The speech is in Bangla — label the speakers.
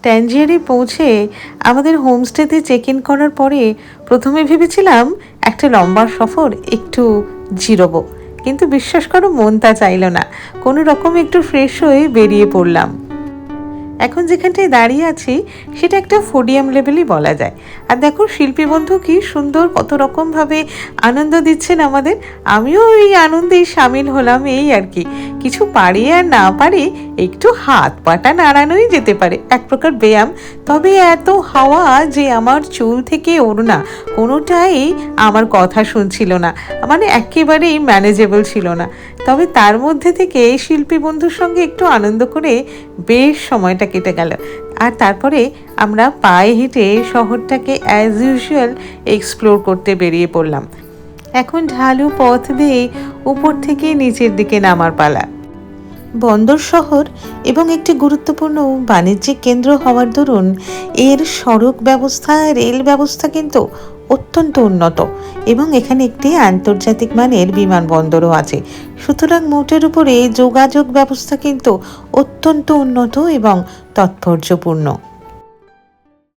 Speaker 1: ট্যাঞ্জিয়ারে পৌঁছে আমাদের হোমস্টেতে চেক ইন করার পরে প্রথমে ভেবেছিলাম একটা লম্বা সফর একটু জিরোবো, কিন্তু বিশ্বাস করো মন তা চাইল না। কোনো রকম একটু ফ্রেশ হয়ে বেরিয়ে পড়লাম। এখন যেখানটায় দাঁড়িয়ে আছি সেটা একটা ফোডিয়াম লেভেলই বলা যায়। আর দেখো শিল্পী বন্ধু কি সুন্দর কত রকমভাবে আনন্দ দিচ্ছেন আমাদের। আমিও এই আনন্দেই সামিল হলাম, এই আর কি। কিছু পারি আর না পারি একটু হাত পাটা নাড়ানোই যেতে পারে, এক প্রকার ব্যায়াম। তবে এত হাওয়া যে আমার চুল থেকে ওড়না কোনোটাই আমার কথা শুনছিল না, মানে একেবারেই ম্যানেজেবল ছিল না। তবে তার মধ্যে থেকে শিল্পী বন্ধুর সঙ্গে একটু আনন্দ করে বেশ সময়টা কেটে গেল। আর তারপরে আমরা পায়ে হেঁটে শহরটাকে অ্যাজ ইউজুয়াল এক্সপ্লোর করতে বেরিয়ে পড়লাম। এখন ঢালু পথ দিয়ে উপর থেকে নিচের দিকে নামার পালা। বন্দর শহর এবং একটি গুরুত্বপূর্ণ বাণিজ্যিক কেন্দ্র হওয়ার দরুন এর সড়ক ব্যবস্থা, রেল ব্যবস্থা কিন্তু অত্যন্ত উন্নত এবং এখানে একটি আন্তর্জাতিক মানের বিমানবন্দরও আছে। সুতরাং মোটের উপরে যোগাযোগ ব্যবস্থা কিন্তু অত্যন্ত উন্নত এবং তাৎপর্যপূর্ণ।